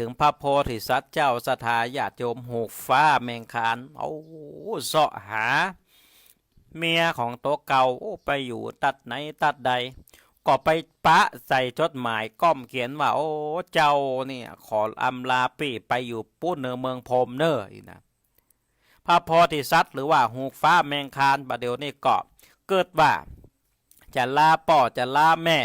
ถึงพระโพธิสัตว์เจ้าสถาญาติโยมหูกฟ้าแมงคานเอาเสาะหาเมียของตัวเก่าไปอยู่ตัดไหนตัดใดก็ไปปะใส่จดหมายก้อมเขียนว่าโอ้เจ้าเนี่ยขออำลาปี่ไปอยู่ปุ้นเนอเมืองพรมเนออีนะพระโพธิสัตว์หรือว่าหูกฟ้าแมงคานประเดี๋ยวนี้ก็เกิดว่าจะลาป่อจะลาแม่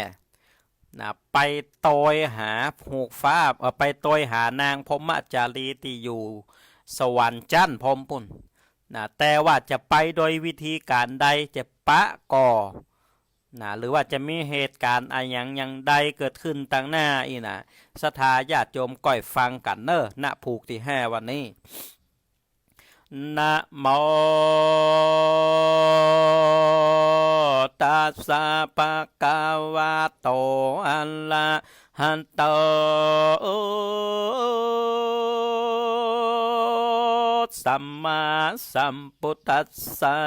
นะไปโตยหาหูกฟ้าไปโตยหานางพรหมจารีที่อยู่สวรรค์จันทร์พรหมปุ่นนะแต่ว่าจะไปโดยวิธีการใดจะปะก่อนะหรือว่าจะมีเหตุการณ์อะไรอย่างใดเกิดขึ้นต่างหน้าอีนะศรัทธาญาติโยมก่อยฟังกันเนอะณผูกที่5วันนี้นะโมตัสสะปะคะวะโตอะระหะโตสัมมาสัมพุทธัสสะ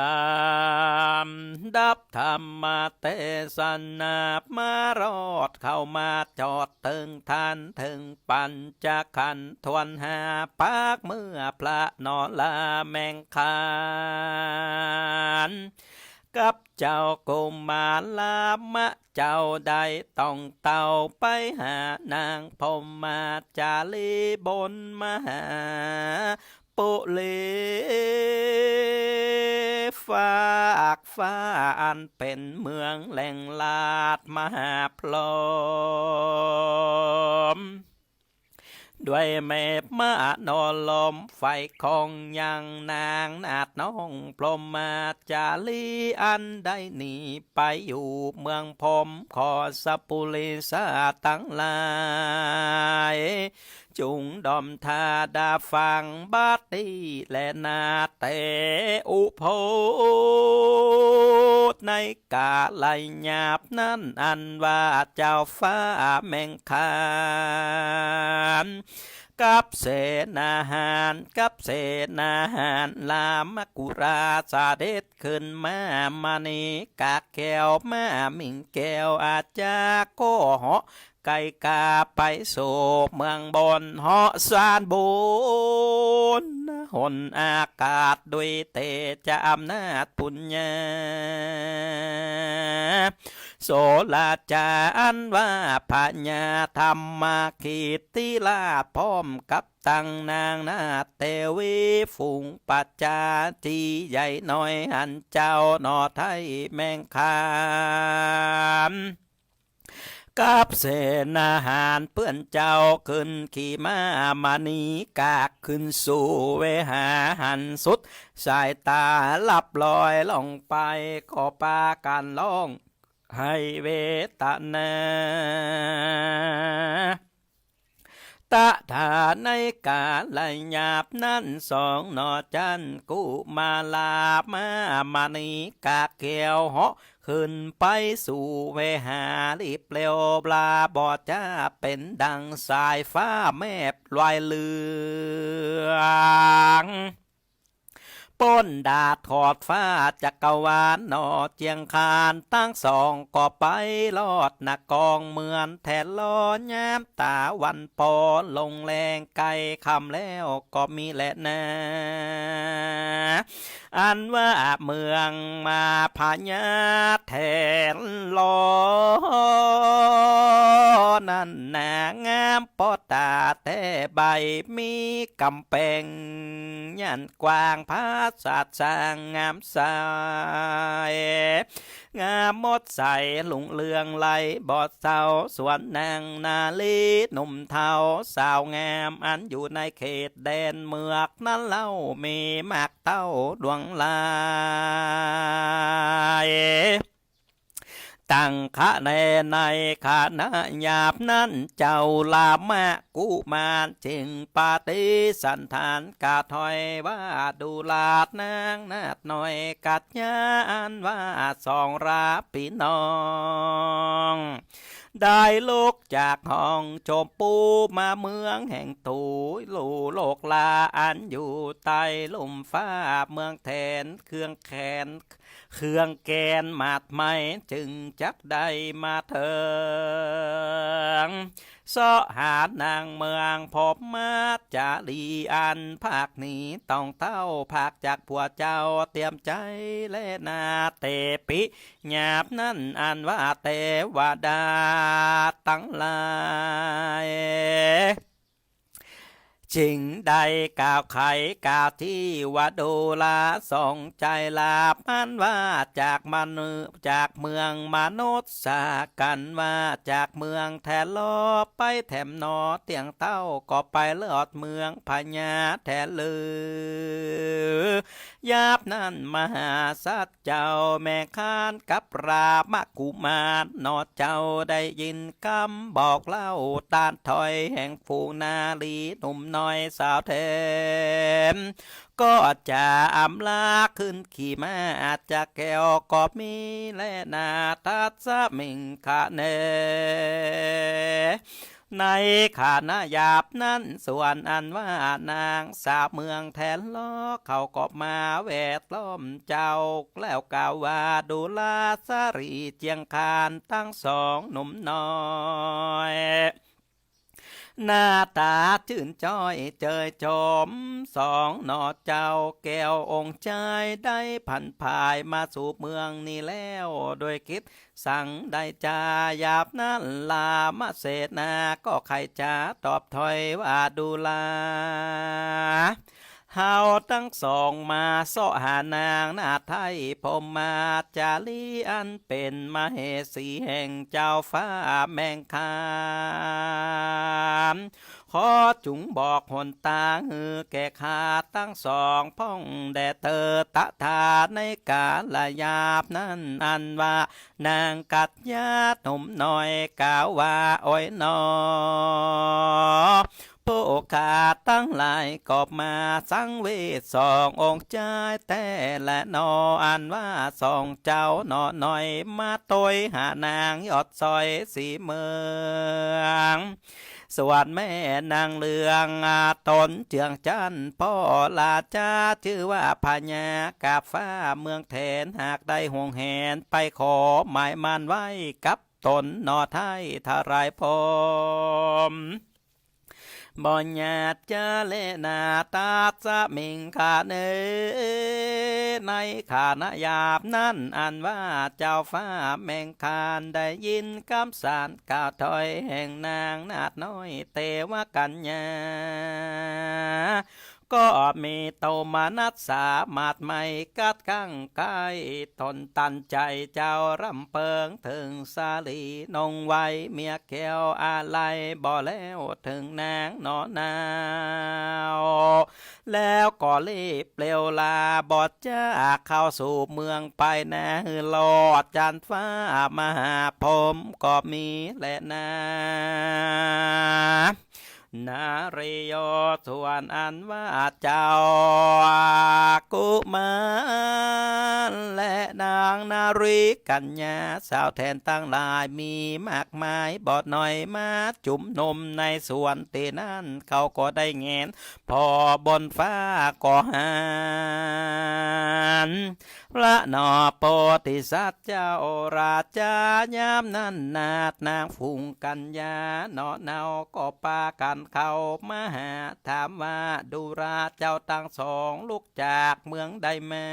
ลำดับธรรมเทศนามารอดเข้ามาจอดถึงทันถึงปัญจขันธ์ทวนหาปากเมื่อพระนอนลาแมงคานกับเจ้ากุมารลามะเจ้าใดต้องเต่าไปหานางพรหมจารีบนมหาปุเลฝากฟ้าอันเป็นเมืองแหล่งลาดมหาพลอมด้วยเมฆมานอนลมไฟของยังนางนาดน้องพรหมจารีอันได้หนีไปอยู่เมืองพรหมขอสปุริสาตั้งหลายจุงดอมทาดาฟังบาตีและนาเตอุโพธในกาลหยาบนั้นอันว่าเจ้าฟ้าแมงคานกับเสนาหารกับเสนาหารลามกุราสาเด็ดขึ้นมามานีกากแก้วมามิงแก้วอาจจะโกเหาะไก่กาไปโศกเมืองบนเหาะสานบุญหนอากาศด้วยเตจะอำนาจปุญญาโสลาจารว่าพญาธรรมาขีติลาพร้อมกับตั้งนางนาเตวีฝูงปัจจาจีใหญ่น้อยหันเจ้าหนอไทยแมงคานกับเสนาหารเพื่อนเจ้าขึ้นขี่ม้ามานีกากขึ้นสู่เวหาหันสุดสายตาลับลอยลงไปก็ปากันร้องให้เวตนาตะถาในกาลหยาบนั้นสองนอจันกุมาลามานีกาเกียวเหาะขึ้นไปสู่เวหาลิเปลวปลาบอดจ้าเป็นดังสายฟ้าแมบลอยเลืองป้นดาดขอดฟ้าจักรวาลนอเจียงคานตั้งสองก็ไปลอดหนักกองเหมือนแทนล้อยามตาวันปอลงแรงไกลคำแล้วก็มีแหละนะอันว่าเมืองมาพญาแทนล้อนั่นนางามปอตาแต่ใบมีกำแพงยันกว้างพาสาดสร้างงามสายงามมดใสลุงเลืองไหลบอดเสาสวนนางนาลีหนุ่มเทาสาวงามอันอยู่ในเขตแดนเมือกนั้นเล่ามีมากเต้าดวงลายตั้งคะแนนในคณะหยาบนั้นเจ้าลามะกุมารจึงปฏิสันทานกาถอยว่าดูลาดนางนาดหน่อยกัดยานว่าสองราปีน้องได้ลูกจากห้องโจมปูมาเมืองแห่งตูลูโลกลาอันอยู่ใต้ลมฟ้าเมืองแทนเครื่องแขน เครื่องแกนมาดไม่จึงจักได้มาเถิงเสาะหานางเมืองพบมาจารีอันภาคนี้ต้องเต้าภาคจากผัวเจ้าเตรียมใจและนาเตปิหยาบนั่นอันว่าเทวดาตั้งหลายจริงได้กล่าวไขกล่าวที่ว่าดูลาส่งใจลาพันว่าจากมนุษย์จากเมืองมนุษย์สากันว่าจากเมืองแทนลอไปแถมนอเตียงเต้าก็ไปเลือดเมืองพญาแทนลือยาบนั่นมหาสัตเจ้าแม่ข้านกับรามกุมารนอเจ้าได้ยินคำบอกเล่าตานถอยแห่งฝูงนาลีหนุ่มน้อยสาวเทมก็จะอำลาขึ้นขี่ม้าอาจจะแก้วก็มีและนาทัดสมิงคะเนในขาณหยาบนั้นส่วนอันว่านางสาวเมืองแทนล้อเขาก็มาแวดล้อมเจ้าแล้วกล่าวว่าดูลาสรีเจียงคานตั้งสองหนุ่มน้อยหน้าตาชื่นจ้อยเจยจมสองนอเจ้าแก้วองค์ใจได้ผันพายมาสู่เมืองนี้แล้วโดยคิดสั่งได้จาหยาบนั้นลามาเสนาก็ใครจะตอบถอยว่าดูลาเฮาทั้งสองมาเสาะหานางนาไทยพมมาจารีอันเป็นมเหสีแห่งเจ้าฟ้าแมงคามขอจุงบอกหนตาหือแก่ข้าตั้งสองพ่องแด่เธอตะทาในกาลยาบนั้นอันว่านางกัดยาหนุ่มน้อยกล่าวว่าอ้อยนอผู้ขาตั้งหลายกอบมาสังเวชสององค์ใจแต่และนออันว่าสองเจ้าหนอหน่อยมาตอยหานางยอดซอยสีเมืองส่วนแม่นางเลืองตนเจืองจันพ่อลาจาชื่อว่าพญากาฟ้าเมืองแทนหากได้ห่วงแหนไปขอหมายมันไว้กับตนนอไทยทารายพมบ่ญาติเจเลนาตาสมิงคาเนในขาณหยาบนั้นอันว่าเจ้าฟ้าแมงคานได้ยินคำสารกล่าวถอยแห่งนางนาดน้อยเตวกัญญาก็มีโตมานัสสามาดไม่กัดกั้งกายทนตันใจเจ้ารำเพิงถึงสาลีนงไว้เมียแก้วอะไรบ่แล้วถึงนางนอนาวแล้วก็รีบเปลวลาบอดจ้าเข้าสู่เมืองไปนะลอดจันฟ้ามหาพรหมก็มีและนานาริโยส่วนอันว่าเจ้ากุมารและนางนารีกัญญาสาวแทนตั้งหลายมีมากมายบอดหน่อยมาจุ่มนมในสวนเตนั้นเขาก็ได้เงนพอบนฟ้าก็หานพระนอโปติสัตว์เจ้าราชายามนั้นนาดนางฟุงกัญญาเนาะเนาก็ปากันเข้ามาหาถามว่าดูราเจ้าตั้งสองลูกจากเมืองใดมา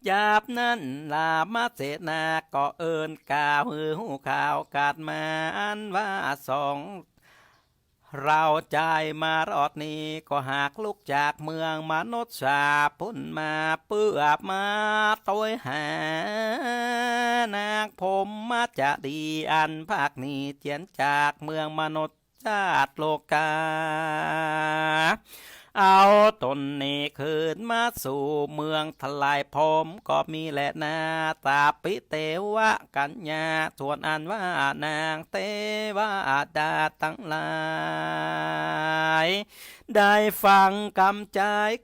ยาบนั้นลามาเสนาก็เอินกาหือหูข่าวกาดมาอันว่าสองเราใจมารอดนี้ก็หากลุกจากเมืองมนุษย์สาพุ่นมาเปื้อมาต้อยหานางผมมาจะดีอันภาคนี้เจียนจากเมืองมนุษย์ชาติโลกาเอาตนนี้คืนมาสู่เมืองทลายพรมก็มีแหละนาตาปิเตวะกัญญาส่วนอันว่านางเตวะดาตั้งหลายได้ฟังคำใจ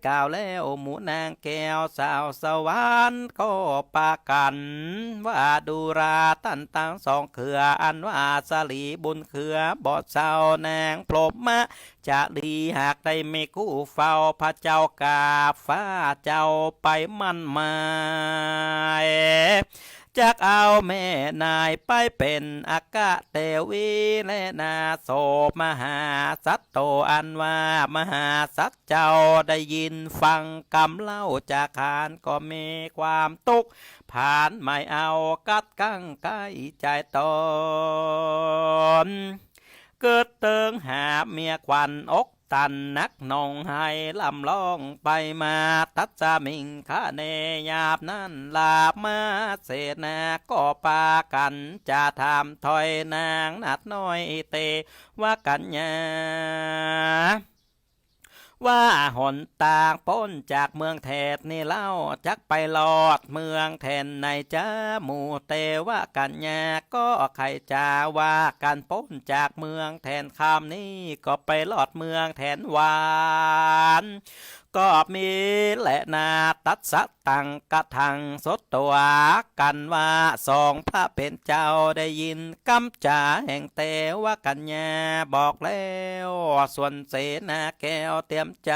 กล่าวแล้วหมู่นางแก้วสาวสวรรค์ก็ปากันว่าดูราตันตั้งสองเขืออันว่าสลีบุญเขือบอดเศร้านางพรหม จะดีหากได้ไม่กู้เฝ้าพระเจ้ากาฟ้าเจ้าไปมั่นหมายจากเอาแม่นายไปเป็นอากาเตวีและนาโสมหาสัตโตอันว่ามหาสัตเจ้าได้ยินฟังกำเล่าจากขานก็มีความตุกผ่านไม่เอากัดกั้งใกล้ใจตนเกิดเติงหาเมียควันอกตันนักนองให้ลำลองไปมาตัดจะมิงคะเนยาบนั้นลาบมาเสนาก็ปากันจะทำถอยนางนัดน้อยเตว่ากันยาว่าหนต่างพ้นจากเมืองแทดนี่เล่าจักไปลอดเมืองแทนในจ้าหมู่เตว่ากันยาก็ใครจะว่ากันพ้นจากเมืองแทนคำนี้ก็ไปลอดเมืองแทนหวานก็มีแหละนาตัดสะตังกระทังสดตัวกันว่าสองพระเป็นเจ้าได้ยินกำจ่าแห่งเตว่ากันยาบอกแล้วส่วนเสนาแก้วเตรียมใจ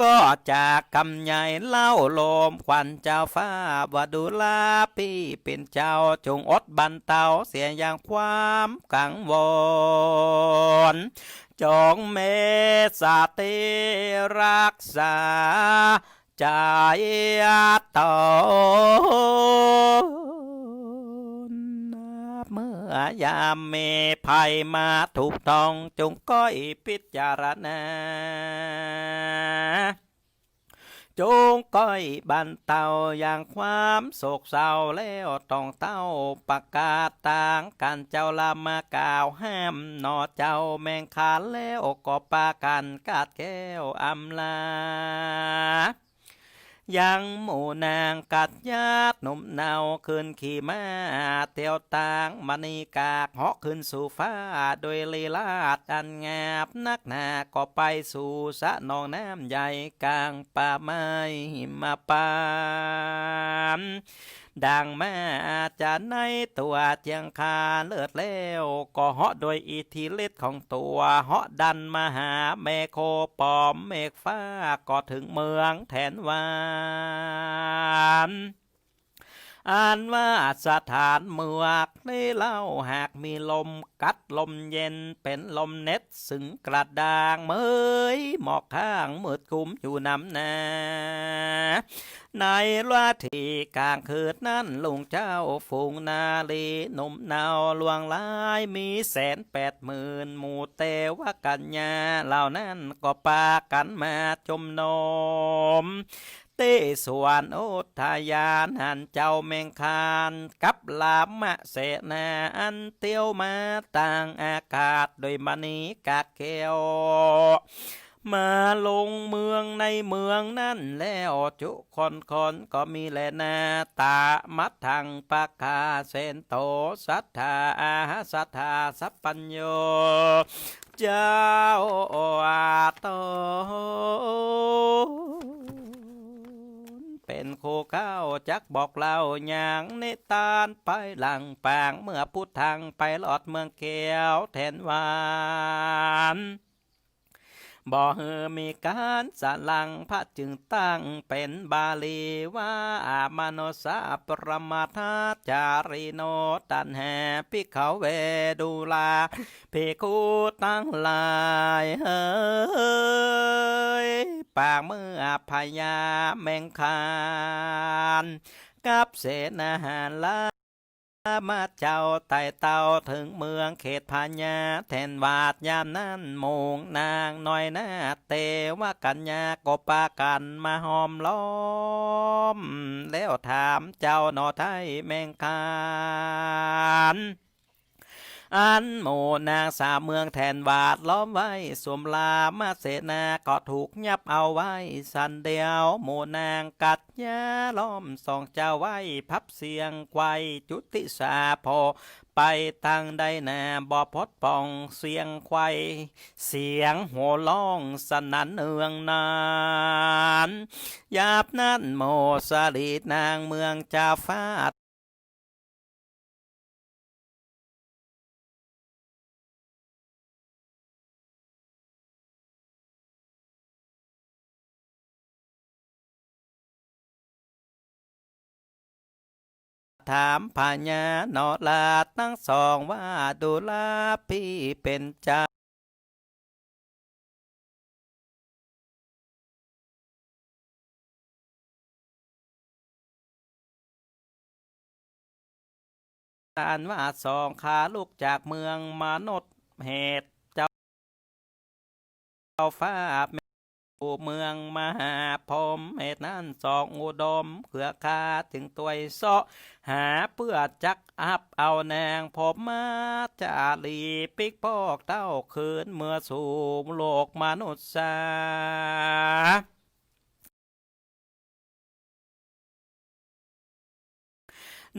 ก็จากกำใหญ่เล่าโลมควันเจ้าฟ้าวดูลาพี่เป็นเจ้าจงอดบันเตาเสียอย่างความกังวลจงเมตตาเตรักษาใจตนเมื่อยามเมภัยมาถูกต้องจงก้อยพิจารณาจงก้อยบันเตาอย่างความโศกเศร้าแล้วต้องเต้าประกาศต่างกันเจ้าลามากล่าวห้ามนอเจ้าแมงคานแล้วก็ปากันกาดแก้วอำลายังหมู่นางกัดญาติหนุ่มเนาขึ้นขี่ม้าเตียวต่างมณีกากเหาะขึ้นสู่ฟ้าโดยลีลาดอันงาบนักหนาก็ไปสู่สะนองน้ำใหญ่กลางป่าไม้มาปานดังมาจะในตัวเจียงคาเลิศแล้วก็เหาะโดยอิทธิฤทธิ์ของตัวเหาะดันมาหาเมโคปอมเมฆฟ้าก็ถึงเมืองแทนวานอ่านว่าสถานเมือกในเล่าหากมีลมกัดลมเย็นเป็นลมเน็ตสึงกระด่างเมยหมอกข้างมืดกุมอยู่น้ำนาในลาทีกลางคืนนั้นลุงเจ้าฝูงนาลีหนุ่มนาวลวงลายมี180,000หมู่เตวกัญญาเหล่านั้นก็ปากันมาจมนมเต้สวนโอทายานหันเจ้าแมงคานกับลามะเสนาอันเตียวมาต่างอากาศโดยมณีกากแก้วมาลงเมืองในเมืองนั่นแล้วจุคนก็มีแลนาตามัดทางปากคาเซนโตสัทธาอาสัทธาสัพปัญโยเจ้าอาโตเป็นโคข้าวจักบอกเล่าอย่างในตาลไปหลังปางเมื่อพุทธังไปหลอดเมืองเกียวแทนวานบ่เฮอมีการสลังพระจึงตั้งเป็นบาลีว่ามโนสาปรมาทาจาริโนตันแห่พิเขาเวดูลาภิกขุตั้งหลายเฮ้ยปางเมื่อพญาแมงคานกับเสนาหารลามาเจ้าไต่เต่าถึงเมืองเขตพญาแทนวาดยามนั้นมงนางน้อยหน้าเตว่ากัญญาก็ปากันมาหอมล้อมแล้วถามเจ้าหนอไทยแมงคานอันโมนางสาเมืองแทนวาดล้อมไว้สวมลามาเสนาก็ถูกยับเอาไว้สันเดียวโมนางกัดยาล้อมส่องเจ้าไว้พับเสียงไกวจุติสาพอไปทางใดนาบ่พดป่องเสียงไข่เสียงหัวร้องสนั่นเนืองนานยาบนั้นโมสลีนางเมืองจาฟ้า ถามพญานอลาทั้งสองว่าดูลาพี่เป็นใจ การว่าสองขาลูกจากเมืองมนุษย์เหตุเจ้าฟ้าสู่เมืองมหาพรหมเหตุนั้นสองอุดมเขือคาถึงตัวเสาะหาเพื่อจักอับเอาแนงผมมาจาลีปิกพอกเต้าคืนเมื่อสู่โลกมนุษย์สา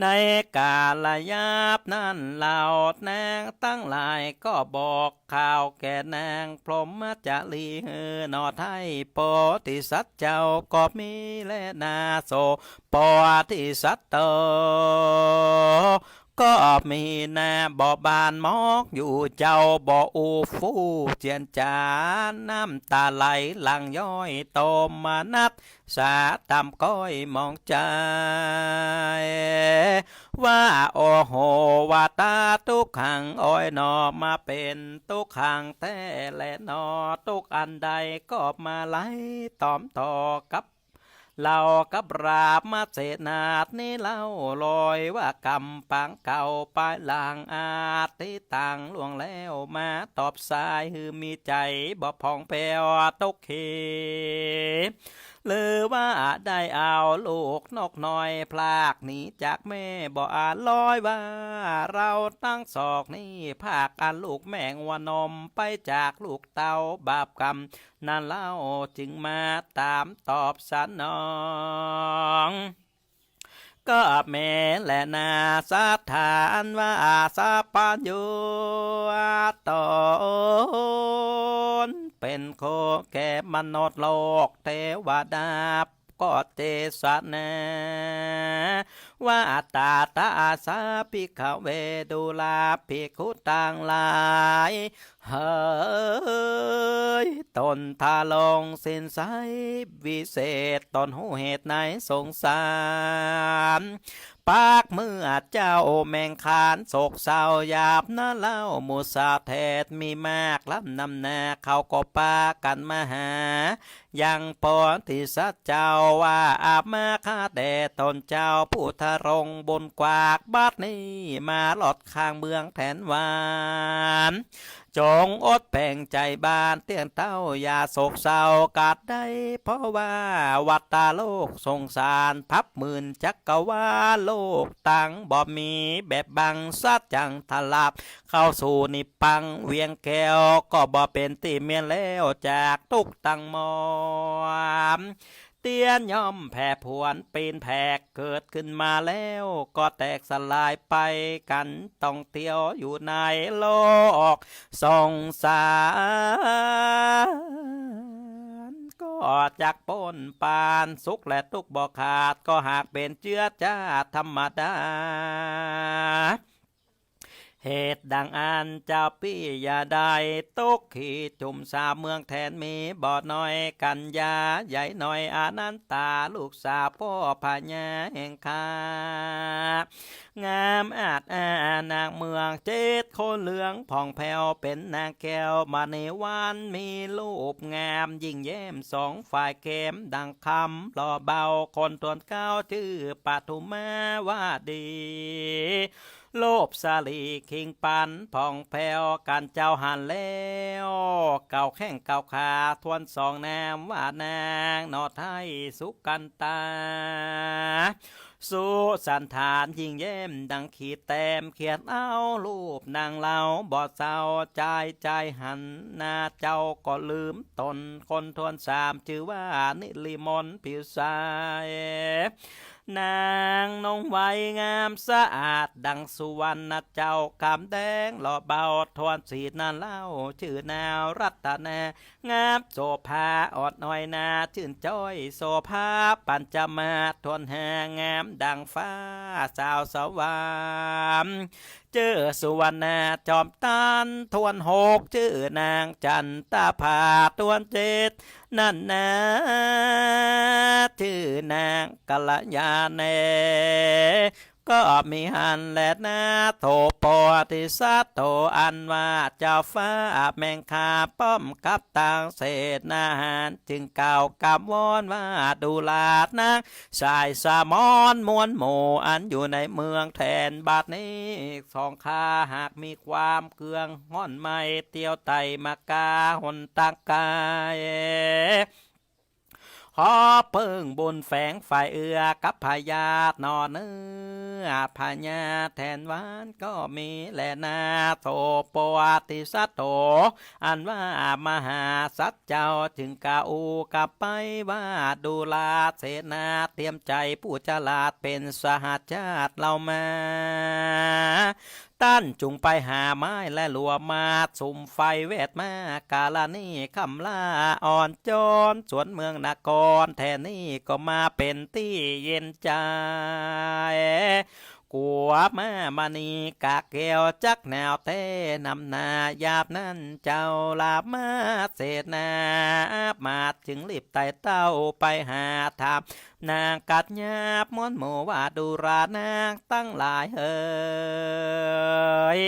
ในกาลยาบนั้นเหล่านางตั้งหลายก็บอกข่าวแก่นางพรหมจารีนอไทยโปติสัตว์เจ้าก็มีและนาโซปติสัตว์เตอก็มีนาบ่อบานมอกอยู่เจ้าบ่ออูฟูเจียนจานน้ำตาไหลหลังย้อยโตมานัดสาตำก้อยมองใจว่าโอโหว่าตาทุกขังอ้อยนอมาเป็นทุกขังแต่และนอทุกอันใดก็มาไหลตอมต่อกับเรากับราบมาเสนาดนี้เล่าลอยว่ากำปังเก่าปลายลางอาที่ต่างล่วงแล้วมาตอบสายคือมีใจบ่พองแปวตกเขหรือว่าได้เอาลูกนกน้อยพลากหนีจากแม่บ่อาจลอยว่าเราตั้งศอกนี่ภาคอันลูกแมงวานมไปจากลูกเต่าบาปกรรมนั่นเล่าจึงมาตามตอบสนองก็แม่และนาสถานว่าสาปัญญูตนเป็นโคแก่มนุษย์โลกเทวดาก็เจสนาว่าตาตาสาภิกขเวดุลาภิกขุต่างหลายเฮ้ยตนทาลงสินไซวิเศษตนหูเหตุไหนสงสารปากเมื่อเจ้าแมงคานโศกเศร้าหยาบนะเล่ามุสาเทศมีมากล้ำนำนาเขาก็ปากันมาหายังปอนที่สัจเจ้าว่าอาบมาคาแต่ตนเจ้าผู้ทะรงบนกวากบาดนี้มาหลอดข้างเมืองแทนหวานจงอดแป่งใจบานเตี้ยนเต้าอย่าโศกเศร้ากาดได้เพราะว่าวัตตาโลกสงสารพับหมื่นจักกะว่าโลกตั้งบ่มีแบบบังสัจจังทลับเข้าสู่นิปังเวียงแก้วก็บ่เป็นตีเมียนแล้วจากทุกตังมอมเตี้ยนย่อมแผ่ผวนปีนแผกเกิดขึ้นมาแล้วก็แตกสลายไปกันต้องเที่ยวอยู่ในโลกสงสารก็จากปนปานสุขและทุกข์บ่ขาดก็หากเป็นเชื้อจ้าธรรมดาเหตุดังอันเจ้าพี่อย่าได้ตกขีจุ่มสาเมืองแทนมีบ่อน้อยกันยาใหญ่หน่อยอานันตาลูกสาวพ่อพญาแห่งคางามอาจอานางเมืองเจ็ดคนเหลืองผ่องแผ้วเป็นนางแก้วมาในวันมีรูปงามยิ่งแย้มสองฝ่ายเกมดังคำหล่อเบาคนตวนเก้าชื่อปฐุมาว่าดีโลบสาลีคิงปันผ่องแผ้วกันเจ้าหันแล้วเก่าแข้งเก่าขาทวนสองแนมว่านางนอไทยสุกันตาสุสันฐานยิ่งเย้มดังขีดแต้มเขียนเอารูปนางเล่าบอดเศร้าใจหันหน้าเจ้าก็ลืมตนคนทวนสามชื่อว่านิลิมนผิวสายนางนงไว้งามสะอาดดังสุวรรณเจ้าคำแดงหล่อเบาทวนสีนาเล่าชื่อนาวรัตนางามโสภาอดน้อยนาชื่นจ้อยโสภาปัญจมาทวนหางามดังฟ้าสาวสวามเจอสุวรรณจอมตันทวนหกชื่อนางจันตาภาทวนเจ็ดนั่นนะชื่อนางกัลยาเน ก็มีหันแลนะโทปอติสัตโตอันว่าเจ้าฟ้าแมงคาป้อมกับต่างเศษนาหารจึงกล่าวกับวอนว่าดูลาดนางชายสามอนมวลหมู่อันอยู่ในเมืองแทนบัดนี้สองข้าหากมีความเกืองห้อนไม่เตียวไตมากาหนตากายขอเพิ่งบุญแฝงฝ่ายเอือกับพญานอเนื้อพญาแทนหวานก็มีแลนาโทปวติสัตโตอันว่ามหาสัจเจ้าจึงกาอูกับไปว่าดูลาเสนาเตรียมใจผู้ฉลาดเป็นสหัชาติเรามาตั้นจุงไปหาไม้และลัวมาสุ่มไฟเวทมากาลานี่คำลาอ่อนจอนสวนเมืองนครแทนนี่ก็มาเป็นที่เย็นใจกัวมามณีกะแก้วจักแนวเต้นำนายาบนั้นเจ้าลาบมาเศษนามาจึงรีบไต่เต้าไปหาถามนางกัดยาบม้วนหมูว่าดูรานางตั้งหลายเอ่ย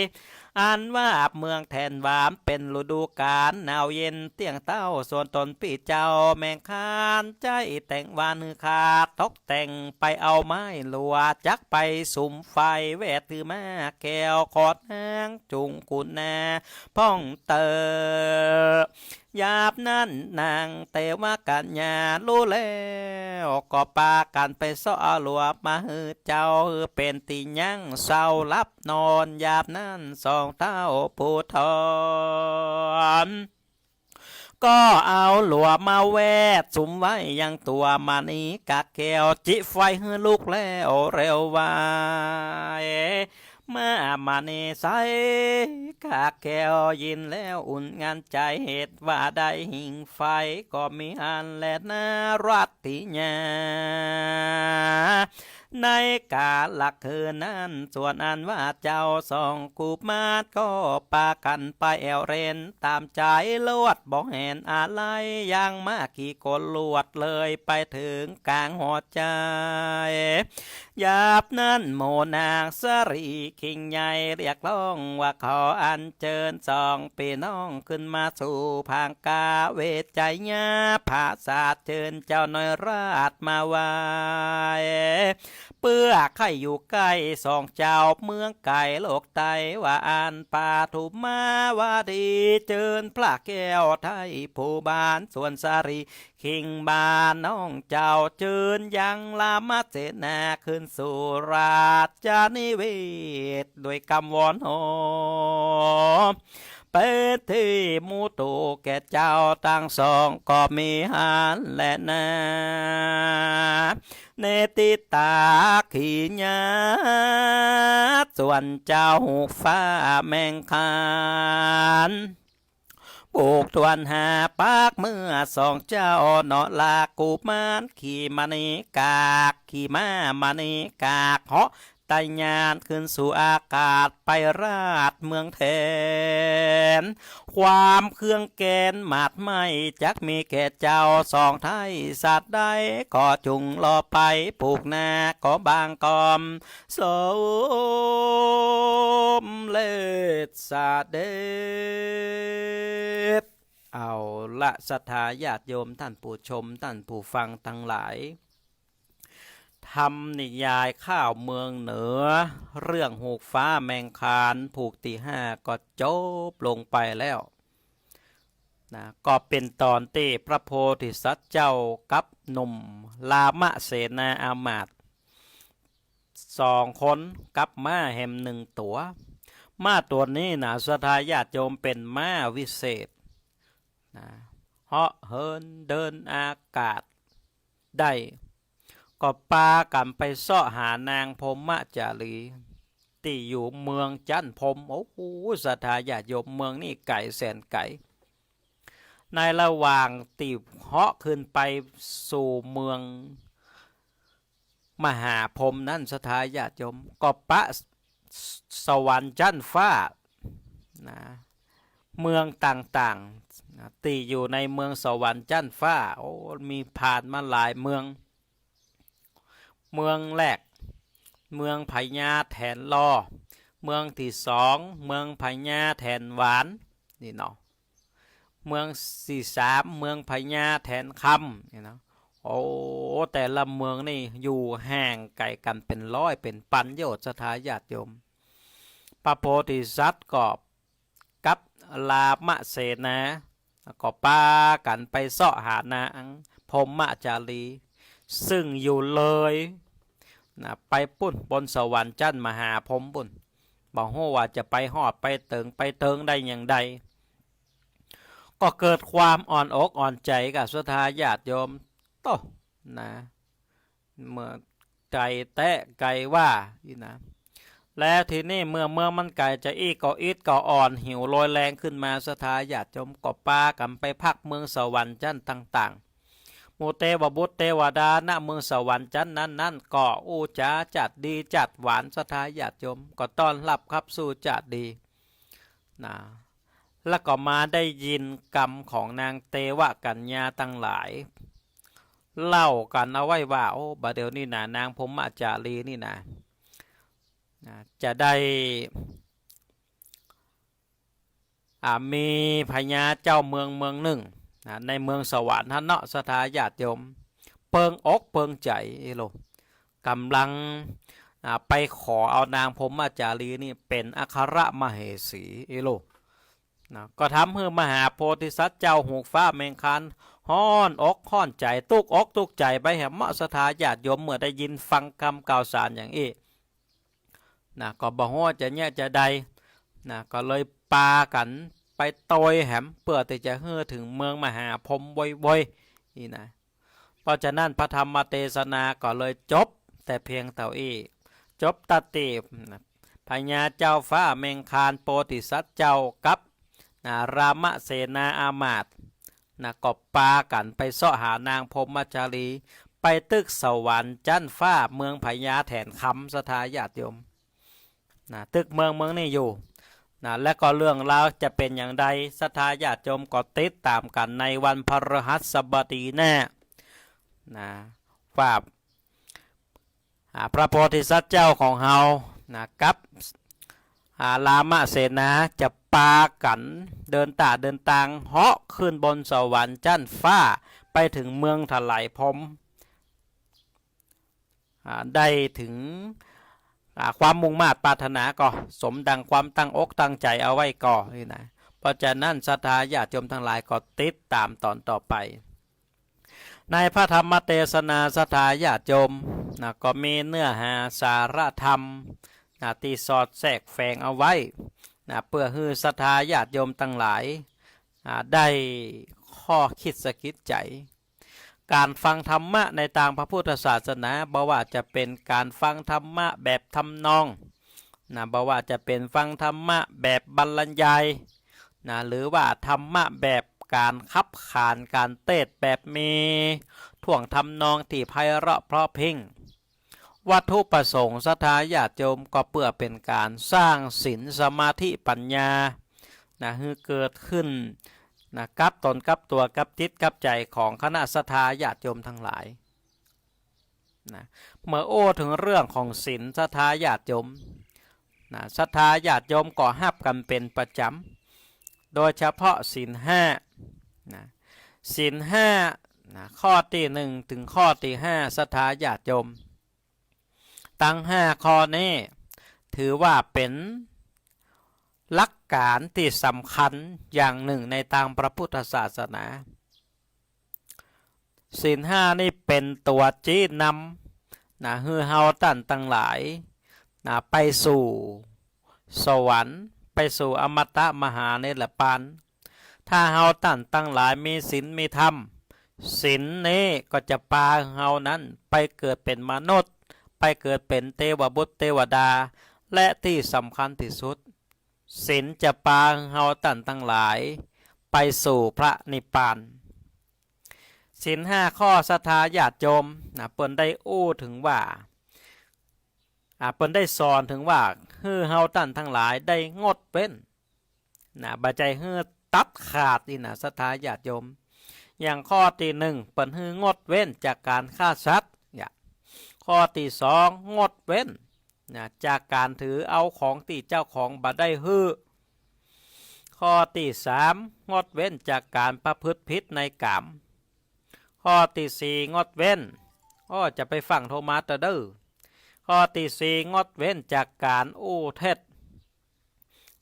อันว่าเมืองแทนหวามเป็นฤดูกาลหนาวเย็นเตียงเต้าส่วนตนปีเจ้าแมงคานใจแต่งวานือขาดตกแต่งไปเอาไม้ลัวจักไปสุมไฟแวดถือมาแก้วขอดนางจุงกุนนาพ่องเตอยาบนั้นนางเตว่ากันยารู้แล้วก็ปากันไปซ้อหลวบมาฮือเจ้าเป็นตียั่งเศร้าลับนอนยาบนั้นสองเต้าผู้ทอนก็เอาหลวบมาแวดสุมไว้ยังตัวมานี้กะแก้วจิไฟฮือลูกแล้วเร็ววายมาเนใสกาแก้วยินแล้วอุ่นงานใจเหตุว่าได้หิงไฟก็มีอันและนารัตติญาในกาหลักคืนนั้นส่วนอันว่าเจ้าสองกูมาดก็ปากันไปแอวเรนตามใจลวดบอกเห็นอะไรยังมากี่คนลวดเลยไปถึงกลางหัวใจหยาบนั้นโมนางสรีคิงใหญ่เรียกร้องว่าขออันเชิญสองปีน้องขึ้นมาสู่พางกาเวทใจญาภาษาเชิญเจ้าน้อยราชมาไว้เพื่อใครอยู่ใกล้สองเจ้าเมืองไก่โลกไตว่าอันป่าถูกมาว่าดีเจิญพระแก้วไทยผู้บานส่วนสารีคิงบานน้องเจ้าเจิญยังลามาเจนาขึ้นสู่ราชนิเวศด้วยคำวอนหอมเป็นที่มูตูแก่เจ้าตั้งสองก็มีหันและนาเนติตาขีญาส่วนเจ้าหูฟ้าแมงคานปลูกทวนหาปากเมื่อสองเจ้าเนาะลากูมานขี่มานีกากขี่ม้ามานีกากเหาะไต่ยานขึ้นสู่อากาศไปราดเมืองแทนความเครื่องแกนหมาดไม่จักมีแก่เจ้าสองไทยสัตว์ใดก็จุงรอไปปลูกนาก็บางกอมสมเลศสาเดชเอาละศรัทธาญาติโยมท่านผู้ชมท่านผู้ฟังทั้งหลายทำนิยายข้าวเมืองเหนือเรื่องหูกฟ้าแมงคานผูกตีห้าก็จบลงไปแล้วนะก็เป็นตอนที่พระโพธิสัตว์เจ้ากับหนุ่มลามะเสนาอามาตย์สองคนกับม้าแหมหนึ่งตัวม้าตัวนี้นะศรัทธาญาติโยมเป็นม้าวิเศษนะเหาะเหินเดินอากาศได้ก็ปากันไปเสาะหานางพมจารีที่อยู่เมืองจันพรมโอ้โหศรัทธาญาติโยมเมืองนี่ไก่แสนไก่ในระหว่างตีเหาะขึ้นไปสู่เมืองมหาพรมนั่นศรัทธาญาติโยมก็ปะสวรรค์จันฟ้านะเมืองต่างๆตีอยู่ในเมืองสวรรค์จันฟ้าโอ้มีผ่านมาหลายเมืองแรก เมืองพญาแถนลอเมืองที่สองเมืองพญาแถนหวานนี่เนาะเมืองที่สามเมืองพญาแถนคำนี่เนาะโอ้แต่ละเมืองนี่อยู่ห่างไกลกันเป็นร้อยเป็นพันโยชน์สถาญาติโยมพระโพธิสัตว์ก็กับลามะเสนาก็ปากันไปเสาะหานางพรหมจารีซึ่งอยู่เลยนะไปปุ่นบนสวรรค์จันทร์มหาพรหมปุ่นบอกว่าจะไปหอดไปเติงได้อย่างใดก็เกิดความอ่อนอกอ่อนใจกับศรัทธาญาติโยมโตนะเมื่อไก่แตะไก่ว่าอีนะแล้วทีนี้เมื่อมันไก่จะอีก็อีดก็อ่อนหิวลอยแรงขึ้นมาศรัทธาญาติโยมก็ปากันไปพักเมืองสวรรค์จันทร์ต่างๆมูเตวบุตรเทวดาณเมืองสวรรค์จันทร์นั้นก็อู้จ๋าจัดดีจัดหวานศรัทธาญาติโยมก็ต้อนรับครับสู่จัดดีนะแล้วก็มาได้ยินกรรมของนางเตวกัญญาตั้งหลายเล่ากันเอาไว้ว่าโอ้บาเดี๋ยวนี่นะนางพรหมจารีนี่นะจะได้มีพญาเจ้าเมืองหนึ่งในเมืองสวรรค์ท่านเนาะศรัทธาญาติโยมเปิงอกเปิงใจโลกำลังไปขอเอานางพรหมจารีนี่เป็นอัครมเหสีโลก็ทำให้มหาโพธิสัตว์เจ้าหูฟ้าแมงคันห้อนอกห้อนใจตุกอกตุกใจไปแห่มะศรัทธาญาติโยมเมื่อได้ยินฟังคำกล่าวสารอย่างนี้ก็บอกว่าจะเนี่ยจะใดก็เลยปากันไปโตยแหมเพื่อที่จะเฮือถึงเมืองมหาพรหมบ่อยๆนี่นะเพราะฉะนั้นพระธรรมเทศนาก็เลยจบแต่เพียงเท่านี้จบตัดตีพญาเจ้าฟ้าเมงคานโพธิสัตว์เจ้ากับรามเสนาอามาตย์ก็ปากันไปเสาะหานางพรหมจารีไปตึกสวรรค์จันทร์ฟ้าเมืองพญาแถนคำศรัทธาญาติโยมตึกเมืองนี่อยู่และก็เรื่องราวจะเป็นอย่างใดศรัทธาญาติโยมก็ติดตามกันในวันพฤหัสบดีแน่ว่าพระโพธิสัตว์เจ้าของเฮากับลามเสนาจะปากันเดินทางเหาะขึ้นบนสวรรค์จันทร์ฟ้าไปถึงเมืองถลายพรหมได้ถึงความมุ่งมา่ปรารถนาก็สมดังความตั้งอกตั้งใจเอาไว้ก่อนี่นะเพราะฉะนั้นศรัทธาญาติโยมทั้งหลายก็ติดตามตอนต่อไปในพระธรรมเทศนาศรัทธาญาติโยมก็มีเนื้อหาสาระธรรมที่สอดแทรกแฝงเอาไว้เพื่อให้ศรัทธาญาติโยมทั้งหลายได้ข้อคิดสะกิดใจการฟังธรรมะในทางพระพุทธศาสนาบ่ว่าจะเป็นการฟังธรรมะแบบทำนองบ่ว่าจะเป็นฟังธรรมะแบบบรรยายหรือว่าธรรมะแบบการขับขานการเทศแบบมีท่วงทำนองที่ไพเราะเพราะพริ้งวัตถุประสงค์ศรัทธาญาติโยมก็เพื่อเป็นการสร้างศีลสมาธิปัญญาให้เกิดขึ้นกับตนกับตัวกับจิตกับใจของคณะศรัทธาญาติโยมทั้งหลายเมื่อโอ้ถึงเรื่องของศีลศรัทธาญาติโยมศรัทธาญาติโยมก็ห้ามกันเป็นประจำโดยเฉพาะศีลห้าศีลห้าข้อที่หนึ่งถึงข้อที่ห้าศรัทธาญาติโยมตั้ง5 ข้อนี้ถือว่าเป็นหลักการที่สำคัญอย่างหนึ่งในทางพระพุทธศาสนาศีล5นี่เป็นตัวจี้นำให้เฮาท่านทั้งหลายไปสู่สวรรค์ไปสู่อมตะมหาเนรปานถ้าเฮาท่านทั้งหลายมีศีลมีธรรมศีลนี้ก็จะพาเฮานั้นไปเกิดเป็นมนุษย์ไปเกิดเป็นเทวบุตรเทวดาและที่สำคัญที่สุดศีลจะพาเฮาท่านทั้งหลายไปสู่พระนิพพานศีล5 ข้อศรัทธาญาติโยมเปิ้นได้อู้ถึงว่าเปิ้นได้สอนถึงว่าเฮาท่านทั้งหลายได้งดเว้นบ่ใจตัดขาดนี่ศรัทธาญาติโยมอย่างข้อที่1เปิ้นงดเว้นจากการฆ่าสัตว์ข้อที่2งดเว้น นะจากการถือเอาของที่เจ้าของบ่ได้ฮื้อข้อที่สามงดเว้นจากการประพฤติผิดในกามข้อที่สี่งดเว้นจะไปฟังโทมาสเด้อข้อที่สี่งดเว้นจากการอู้เท็จ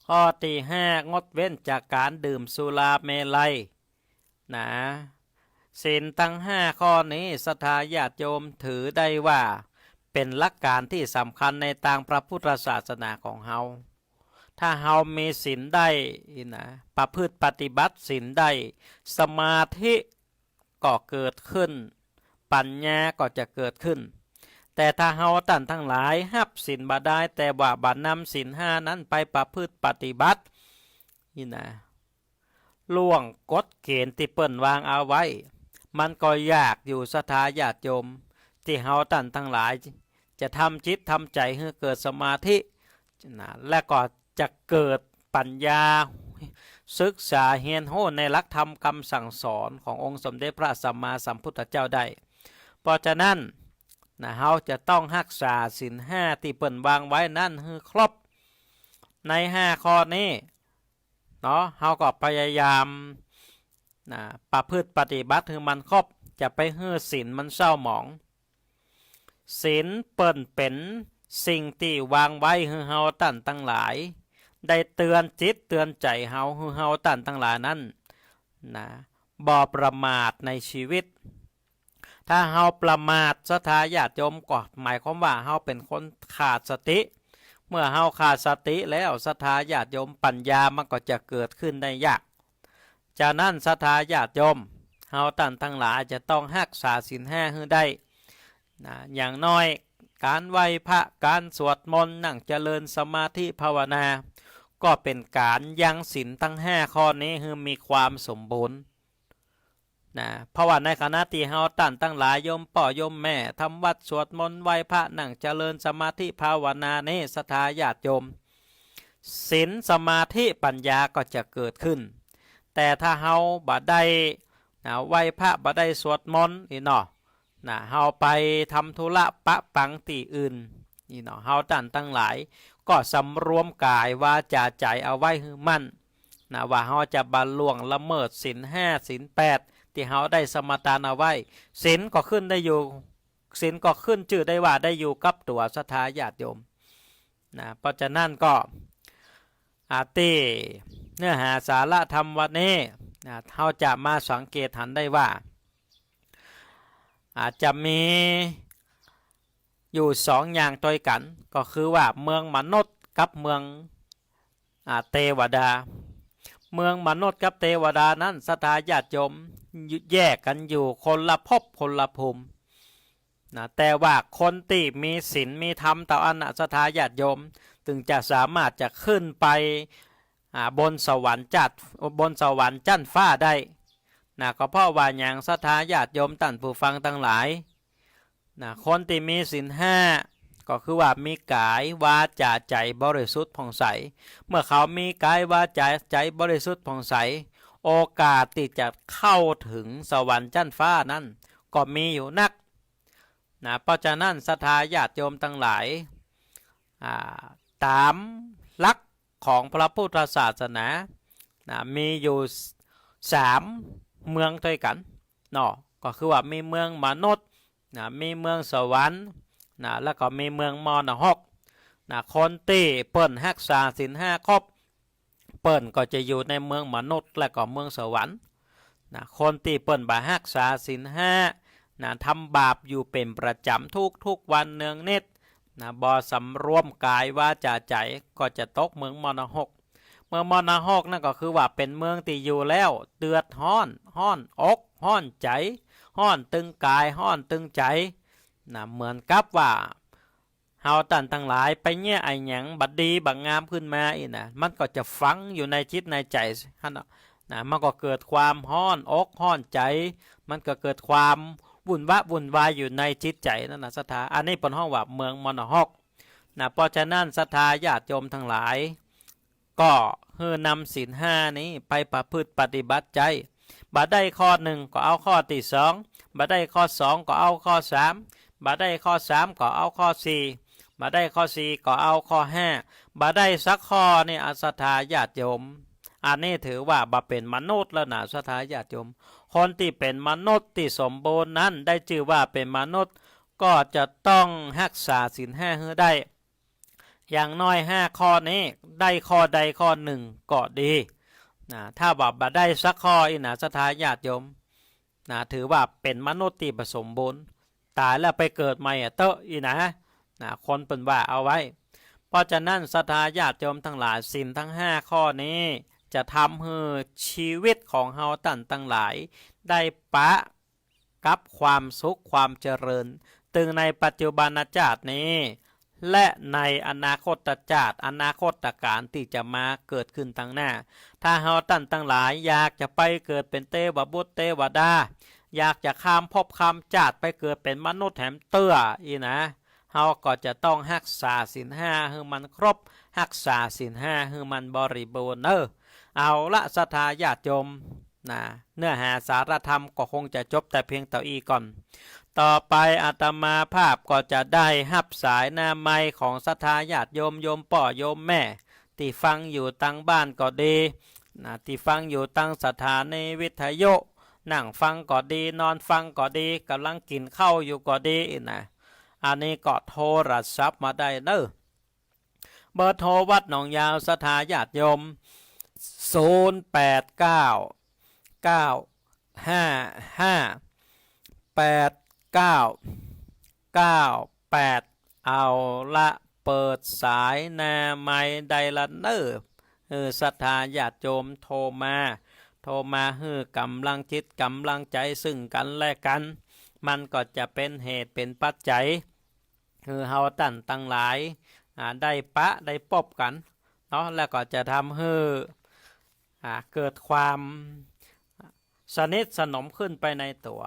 ข้อที่ห้างดเว้นจากการดื่มสุราเมลัยนะศีลทั้งห้าข้อนี้ศรัทธาญาติโยมถือได้ว่าเป็นหลักการที่สำคัญในทางพระพุทธศาสนาของเฮาถ้าเฮามีศีลได้นะประพฤติปฏิบัติศีลได้สมาธิก็เกิดขึ้นปัญญาก็จะเกิดขึ้นแต่ถ้าเฮาท่านทั้งหลายหับศีลบ่ได้แต่ว่าบ่นำศีลห้านั้นไปประพฤติปฏิบัตินี่นะล่วงกฎเกณฑ์ที่เปิ้นวางเอาไว้มันก็ยากอยู่ศรัทธาญาติโยมที่เฮาท่านทั้งหลายจะทำจิตทำใจให้เกิดสมาธินะและก็จะเกิดปัญญาศึกษาเรียนรู้ในหลักธรรมคำสั่งสอนขององค์สมเด็จพระสัมมาสัมพุทธเจ้าได้เพราะฉะนั้นนะเฮาจะต้องรักษาศีลห้าที่เปิ้นวางไว้นั่นให้ครบในห้าข้อนี้เนาะเฮาก็พยายามนะประพฤติปฏิบัติให้มันครบจะไปให้ศีลมันเศร้าหมองศีลเปิ้นเป็นสิ่งที่วางไว้ให้เฮาท่านทั้งหลายได้เตือนจิตเตือนใจเฮาให้เฮาท่านทั้งหลายนั้นนะบ่ประมาทในชีวิตถ้าเฮาประมาทศรัทธาญาติโยมก็หมายความว่าเฮาเป็นคนขาดสติเมื่อเฮาขาดสติแล้วศรัทธาญาติโยมปัญญามันก็จะเกิดขึ้นได้ยากจากนั้นศรัทธาญาติโยมเฮาท่านทั้งหลายจะต้องรักษาศีลห้าให้ได้นะอย่างน้อยการไหว้พระการสวดมนต์นั่งเจริญสมาธิภาวนาก็เป็นการยังศีลทั้งห้าข้อนี้ให้มีความสมบูรณ์นะเพราะว่าในขณะที่เฮาท่านทั้งหลายโยมพ่อโยมแม่ทำวัดสวดมนต์ไหว้พระนั่งเจริญสมาธิภาวนานี้ศรัทธาญาติโยมศีลสมาธิปัญญาก็จะเกิดขึ้นแต่ถ้าเฮาบ่ได้นะไหว้พระบ่ได้สวดมนต์นี่เนาะนะเฮาไปทำธุระปะปังที่อื่นนี่เนาะเฮาท่านทั้งหลายก็สำรวมกายวาจาใจเอาไว้ให้มั่นนะว่าเฮาจะบ่ล่วงละเมิดศีลห้าศีลแปดที่เฮาได้สมาทานเอาไว้ศีลก็ขึ้นได้อยู่ศีลก็ขึ้นชื่อได้ว่าได้อยู่กับตัวศรัทธาญาติโยมนะเพราะฉะนั้นก็เนื้อหาสาระธรรมวันนี้นะเฮาจะมาสังเกตเห็นได้ว่าอาจจะมีอยู่สองอย่างตัวกันก็คือว่าเมืองมนุษย์กับเมืองเทวดาเมืองมนุษย์กับเทวดานั้นศรัทธาญาติโยมแยกกันอยู่คนละภพคนละภูมินะแต่ว่าคนที่มีศีลมีธรรมต่ออนัศรัทธาญาติโยมถึงจะสามารถจะขึ้นไปบนสวรรค์จันฟ้าได้นะก็เพราะว่าอย่างศรัทธาญาติโยมท่านผู้ฟังทั้งหลายนะคนที่มีศีลห้าก็คือว่ามีกายวาจาใจบริสุทธิ์ผ่องใสเมื่อเขามีกายวาจาใจบริสุทธิ์ผ่องใสโอกาสที่จะเข้าถึงสวรรค์จันฟ้านั้นก็มีอยู่นักนะเพราะฉะนั้นศรัทธาญาติโยมทั้งหลายตามหลักของพระพุทธศาสนานะมีอยู่3เมืองด้วยกันเนาะก็คือว่ามีเมืองมนุษย์นะมีเมืองสวรรค์นะแล้วก็มีเมืองมรณะนะคนที่เปิ้นรักษาศีลห้าครบเปิ้นก็จะอยู่ในเมืองมนุษย์และก็เมืองสวรรค์นะคนที่เปิ้นบ่รักษาศีลห้านะทำบาปอยู่เป็นประจำทุกวันเนืองนิดนะบ่สำรวมกายวาจาใจก็จะตกเมืองมรณะเมืองมรณะนั่นก็คือว่าเป็นเมืองที่อยู่แล้วเดือดร้อนอกร้อนใจร้อนตึงกายร้อนตึงใจนะเหมือนกับว่าเฮาท่านทั้งหลายไปเนี่ยไอ้หยังบัดดีบัดงามขึ้นมาอีนะมันก็จะฝังอยู่ในจิตในใจนะมันก็เกิดความร้อนอกร้อนใจมันก็เกิดความวุ่นวายอยู่ในจิตใจนั่นนะศรัทธาอันนี้เป็นห้องว่าเมืองมรณะนะเพราะฉะนั้นศรัทธาญาติโยมทั้งหลายก็นำศีลห้านี้ไปประพฤติปฏิบัติใจบัดได้ข้อ1ก็เอาข้อที่2บัดได้ข้อ2ก็เอาข้อ3บัดได้ข้อ3ก็เอาข้อ4 มาได้ข้อสี่ก็เอาข้อห้ามาได้สักข้อนี่ศรัทธาญาติโยมอันนี้ถือว่าบ่เป็นมนุษย์แล้วนะศรัทธาญาติโยมคนที่เป็นมนุษย์ที่สมบูรณ์นั้นได้ชื่อว่าเป็นมนุษย์ก็จะต้องรักษาศีลห้าให้ได้อย่างน้อย5ข้อนี้ได้ข้อใดข้อหนึ่งก็ดีนะถ้าว่าบ่ได้สักข้ออีนะศรัทธาญาติโยมนะถือว่าเป็นมนุษย์ที่สมบูรณ์ตายแล้วไปเกิดใหม่เตอะอีนะคนเป็นว่าเอาไว้เพราะฉะนั้นศรัทธาญาติโยมทั้งหลายศีลทั้ง5ข้อนี้จะทำให้ชีวิตของเฮาตั้งหลายได้ปะกับความสุขความเจริญตึงในปัจจุบันชาตินี้และในอนาคตชาติอนาคตการที่จะมาเกิดขึ้นตั้งหน้าถ้าเฮาตั้งหลายอยากจะไปเกิดเป็นเทวบุตรเทวดาอยากจะข้ามภพข้ามชาติไปเกิดเป็นมนุษย์แถมเตื้ออีนะเฮาก็จะต้องรักษาศีลห้าให้มันครบรักษาศีลห้าให้มันบริบูรณ์เอาละศรัทธาญาติโยมเนื้อหาสารธรรมก็คงจะจบแต่เพียงเท่านี้ก่อนต่อไปอาตมาภาพก็จะได้รับสายหน้าไมค์ของศรัทธาญาติโยมโยมพ่อโยมแม่ที่ฟังอยู่ตั้งบ้านก็ดีที่ฟังอยู่ตั้งสถานีวิทยุนั่งฟังก็ดีนอนฟังก็ดีกำลังกินข้าวอยู่ก็ดีอันนี้ก็โทรศัพท์มาได้เบอร์โทรวัดหนองยาวศรัทธาญาติโยม0899558998เอาละเปิดสายหน้าไมค์ไดละศรัทธาญาติโยมโทรมาให้กำลังจิตกำลังใจซึ่งกันและกันมันก็จะเป็นเหตุเป็นปัจจัยคือเฮาตั้งหลายได้ปะได้พบกันเนาะแล้วก็จะทำให้เกิดความสนิทสนมขึ้นไปในตัว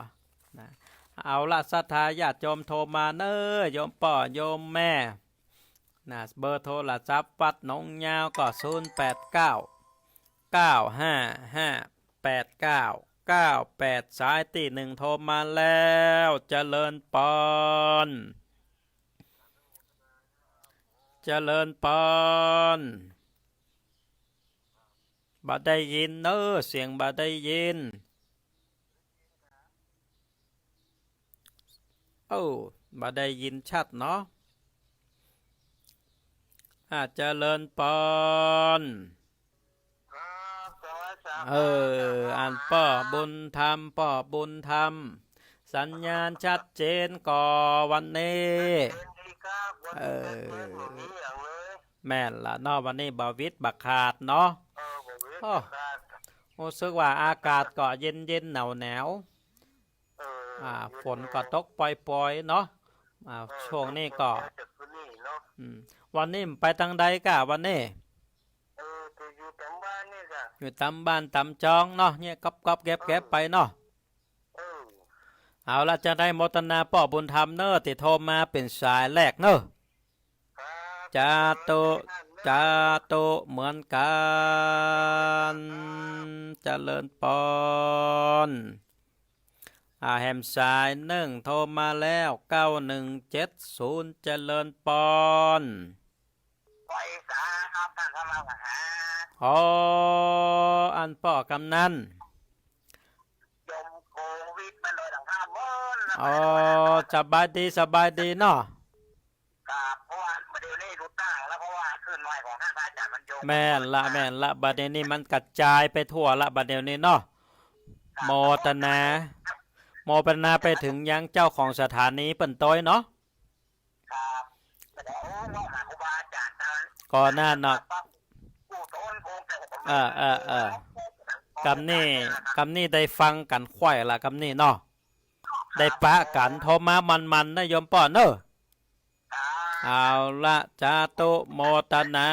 เอาละศรัทธาญาติโยมโทรมาโยมพ่อโยมแม่เบอร์โทรศัพท์วัดหนองยาวก็0899558998สายที่1โทรมาแล้วเจริญปอนเจริญปอนบ่ได้ยินเสียงบ่ได้ยินบ่ได้ยินชัดเนาะเจริญปอนอ่านป้อบุญธรรมป้อบุญธรรมสัญญาณชัดเจนก่อวันนี้แม่นละเนาะวันนี้บ่วิทย์บักขาดเนาะรู้สึกว่าอากาศก็เย็นหนาวฝนก็ตกปล่อยๆเนาะช่วงนี้ก็วันนี้ไปทางใดกะวันนี้อยู่ตามบ้านตามจองเนาะเนี่ยก๊อบแก็บไปเนาะเอาละจะได้โมทนาป้อบุญธรรมติโทรมาเป็นสายแรกจาโตเหมือนกันเจริญปอนแฮมสาย1โทรมาแล้ว9170เจริญปอนอันป้อกำนันสบายดีเนาะแม่นละบัดนี้มันกระจายไปทั่วละบัดนี้เนาะโมทนาไปถึงยังเจ้าของสถานีเปิ้นต้อยเนาะก่อนหน้าเนาะกำนี่ได้ฟังกันควายละกำนี่เนาะได้ปะกันโทรมามันนะโยมป้อเอาละจาตุโมทนา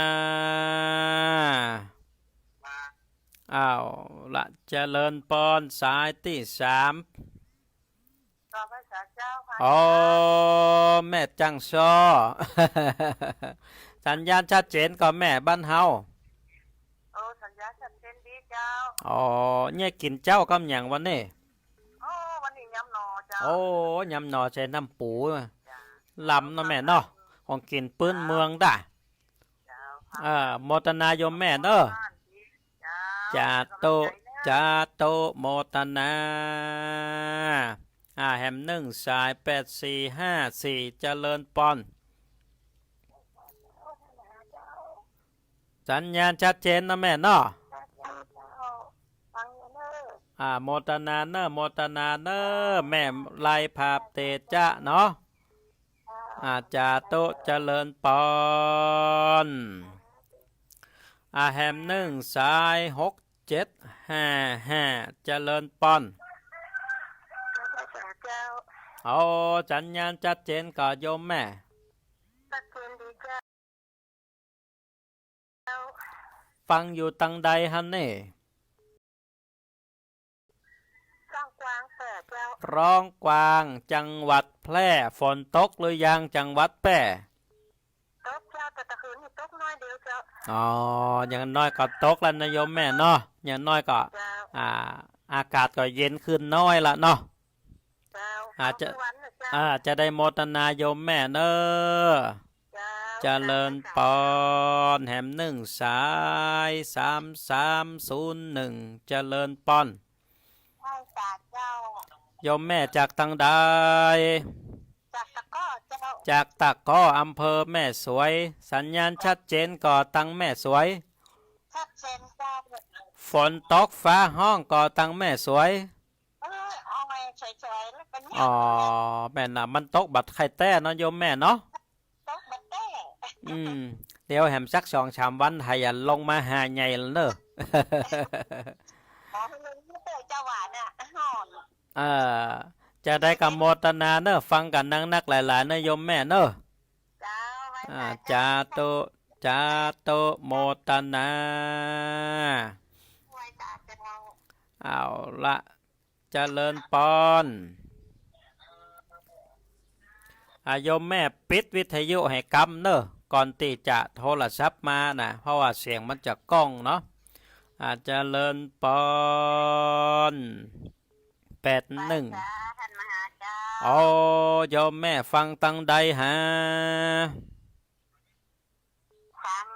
เอาละเจริญปอนสายที่3แม่จังซอ สัญญาณชัดเจนก็แม่บ้านเฮาสัญญาณชัดเจนดีเจ้าเนี่ยกินเจ้ากำหยังวันนี้วันนี้ยำหนอเจ้ายำหนอใส่น้ำปูลำเนาะแม่เนาะโ ของกินปื้นเมืองด่ะ เจ้า โมทนาโยมแม่เนอะ เจ้า จาโตจาโตโมทนาแฮม1 สาย 8454เจริญปอนสัญญาณชัดเจนนะแม่เนาะ ฟังเนอะ โมทนาเนอะโมทนาเนอะแม่ไล่ภาพเตจะเนาะจาโตเจริญปอนแฮม1 สาย 6755เจริญปอน เจ้า เอาสัญญาณชัดเจนก่อนโยมแม่ ตักเตือนดีเจ้าเจ้า ฟังอยู่ตังใดฮันนี่ สร้างกวางเปิดเจ้า ร้องกวางจังหวัดแพร่ฝนตกหรือยังจังหวัดแพร่ ตกเจ้าแต่ตะคืนนี่ตกน้อยเดียวเจ้า อย่างน้อยก็ตกแล้วนะโยมแม่เนาะอย่างน้อยก็ เจ้า อากาศก็เย็นขึ้นน้อยละเนาะ เจ้า อาจจะ เวันนะเจ้า จะได้โมทนาโยมแม่เนอะ เจ้า เจริญปอนแหม1 สาย 3301เจริญปอน ไหว้ศาลเจ้า โยมแม่จากตังใด จากตะกร้อเจ้า จากตะก้ออำเภอแม่สวย สัญญาณชัดเจนก่อตังแม่สวย ชัดเจนเจ้า ฝนตกฟ้าห้องก่อตังแม่สวย เอาไว้สวยๆแล้วกันเนี่ย แม่น่ะมันตกบัดไข่แต้เนาะโยมแม่เนาะ ตกบัดแต้ เดี๋ยวแหมสัก2-3 วันให้ยันลงมาหาใหญ่แล้วเนอะ ขอให้ลุงไม่เจอเจ้าหวานอ่ะหอน จะได้กับโมทนาเนอะฟังกันนักๆหลายๆเนอะโยมแม่เนอะ เจ้าไว้ศาล จาโตจาโตโมทนา ไว้ศาลเจ้า เอาละเจริญปอน โยมแม่ปิดวิทยุให้กำเนอะก่อนที่จะโทรศัพท์มานะเพราะว่าเสียงมันจะก้องเนาะเจริญปอน81 ท่านมหาเจ้า โยมแม่ฟังตังใดหา ฟัง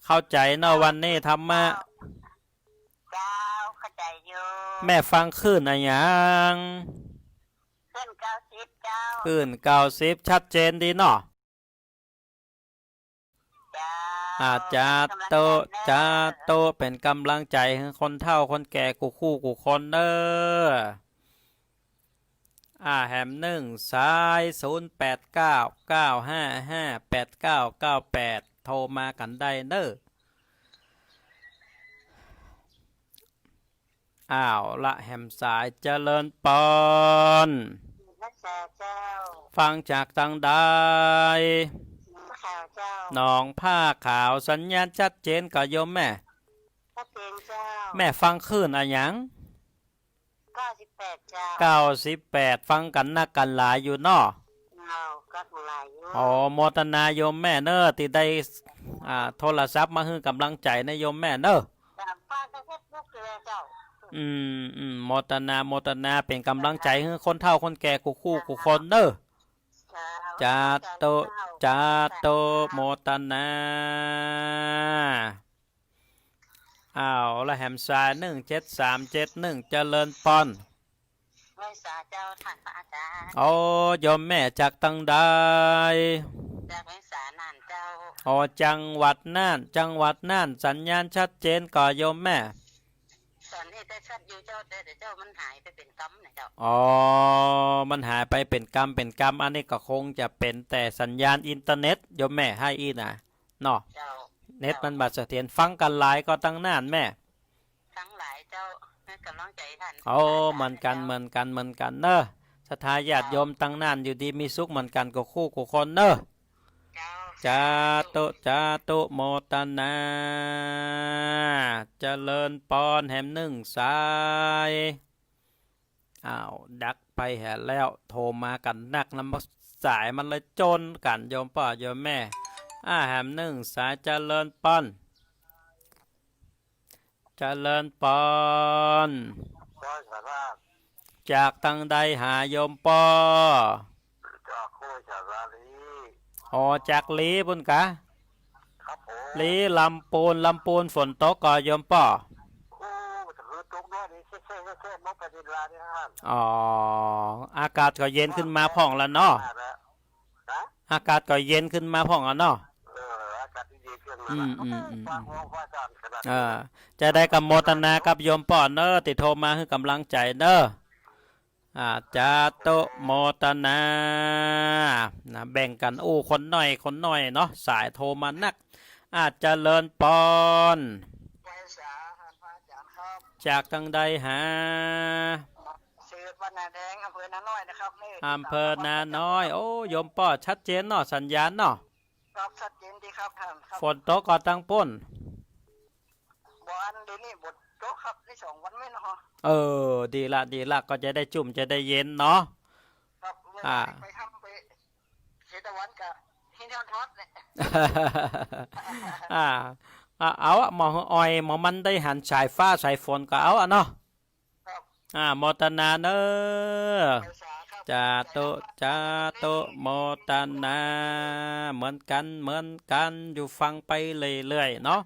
เข้าใจเนอะวันนี้ธรรมะ เจ้าเข้าใจอยู่ แม่ฟังขึ้นอะไรยัง ขึ้น90เจ้า ขึ้น90ชัดเจนดีเนาะ เจ้า จาโตจาโตเป็นกำลังใจให้คนเฒ่าคนแก่กูคู่กูคนเด้อแหม1 สาย 0899558998โทรมากันได้เด้อละแหมสายเจริญปอน นักแสเจ้า ฟังจากตังใด ข่าวเจ้า หนองผ้าขาวสัญญาณชัดเจนกับโยมแม่ ชัดเจนเจ้า แม่ฟังขึ้นอะไรยัง 98เจ้า 98ฟังกันนักกันหลายอยู่เนอ เอาก็ของลายอยู่ โมทนาโยมแม่เนอที่ได้โทรศัพท์มาให้กำลังใจนะโยมแม่เนอ ตามป้าก็เฟซบุ๊กเลยเจ้า โมทนาเป็นกำลังใจให้คนเฒ่าคนแก่กูคู่กูคนเนอจาโตจาโตโมทนาละแหมสาย17371เจริญปอน ไว้สาเจ้าท่านพระอาจารย์ โยมแม่จากตังใด จากไว้สานั่นเจ้า จังหวัดน่านสัญญาณชัดเจนก่อโยมแม่ ตอนนี้ได้ชัดอยู่เจ้าแต่เจ้ามันหายไปเป็นกำนะเจ้า มันหายไปเป็นกรรมอันนี้ก็คงจะเป็นแต่สัญญาณอินเทอร์เน็ตโยมแม่ให้อีนะเนาะ เจ้า เน็ตมันบัดเสถียรฟังกันหลายก็ตั้งนานแม่ ทั้งหลายเจ้าให้กำลังใจท่าน เหมือนกันเนอะสถาญาติโยมตั้งนานอยู่ดีมีสุขเหมือนกันก็คู่กูคนเนอะ เจ้า จาตุโมตนาเจริญปอนแหม1 สายดักไปแห่แล้วโทรมากันนักน้ำสายมันเลยจนกันโยมพ่อโยมแม่แหม1 สายเจริญปอนเจริญปอน ก็สารา จากตังใดหาโยมปอ จากโคชาราลี อ๋อจากลีพุ่นกะครับผม ลีลำปูนฝนตกก่อยมป่อ โอ้ถือตกน้อยนี่เซ่นกไปดินลานี่ฮะ อ๋ออากาศก็เย็นขึ้นมาพ่องแล้วเนาะ นะ อากาศก็เย็นขึ้นมาพ่องแล้วเนาะ อากาศดีขึ้น อืม ฟ้าห้องฟ้าจานขนาด จะได้กับโมทนากับโยมป่อเนอติดโทรมาให้กำลังใจเนอจาโตโมตนานะแบ่งกันคนหน่อยเนาะสายโทรมานัก อาจจะเลินปอน ไปสาหันพระอาจารย์ครับ จากทางใดหา ซื้อวันนาแดงอำเภอนาน้อยนะครับนี่ อำเภอนาน้อย โอ้โยมป่อชัดเจนเนาะสัญญาณเนาะ ครับชัดเจนดีครับท่านครับ ฝนตกก็ตั้งป้น บ่อันเดี๋ยวนี้บทโต๊ะครับใน2 วันไม่เนาะ ดีละก็จะได้จุ่มจะได้เย็นเนาะ ครับเมื่อไปทำไปเศรษฐวันกับที่นอนทอดเนี่ย เอาหมออ้อยหมอมันได้หันสายฟ้าสายฝนก็เอาเนาะ ครับ โมตนาเนอ ไปสาครับ จาโตโมตนาเหมือนกันอยู่ฟังไปเรื่อยๆเนาะ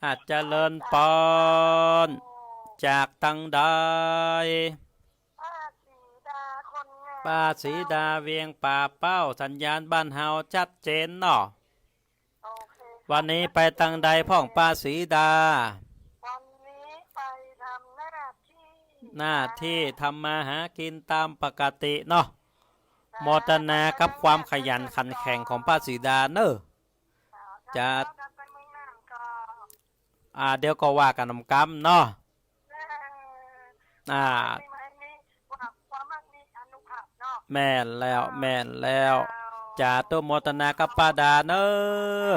อาจจะเลินปอนจากตังใด ป้าสีดาคนงาม ป้าสีดาเวียงป่าเป้าสัญญาณบ้านเฮาชัดเจนเนาะ โอเค วันนี้ไปตังใดพ่องป้าสีดา วันนี้ไปทำหน้าที่ทำมาหากินตามปกติเนาะโมทนากับความขยันขันแข็งของป้าสีดาเนอะจะ ไปเมืองน่านก็ เดี๋ยวก็ว่ากันนำกรรมเนาะ ไม่มีความมั่นมีอนุภาพเนาะ แม่นแล้วจาโตโมทนากับป้าดาเนอะ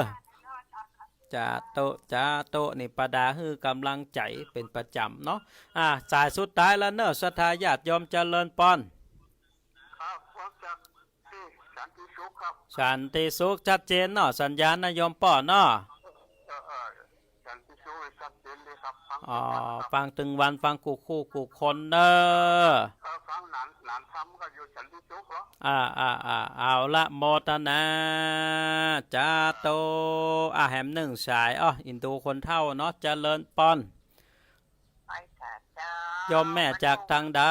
จาโตนี่ป้าดาคือกำลังใจเป็นประจำเนาะสายสุดท้ายแล้วเนอะศรัทธาญาติโยมเจริญปอน ครับผมจากที่สันติสุขครับ สันติสุขชัดเจนเนาะสัญญาณนโยมป่อเนาะ สันติสุขชัดเจนเลยครับ ฟังถึงวันฟังกูคนเนอะ ฟังหลานทำก็อยู่สันติสุขเหรอ เอาละโมตนาจาโตแหมหนึ่งสายอินดูคนเท่าเนาะเจริญปอน ไปแต่เจ้า โยมแม่จากทางใด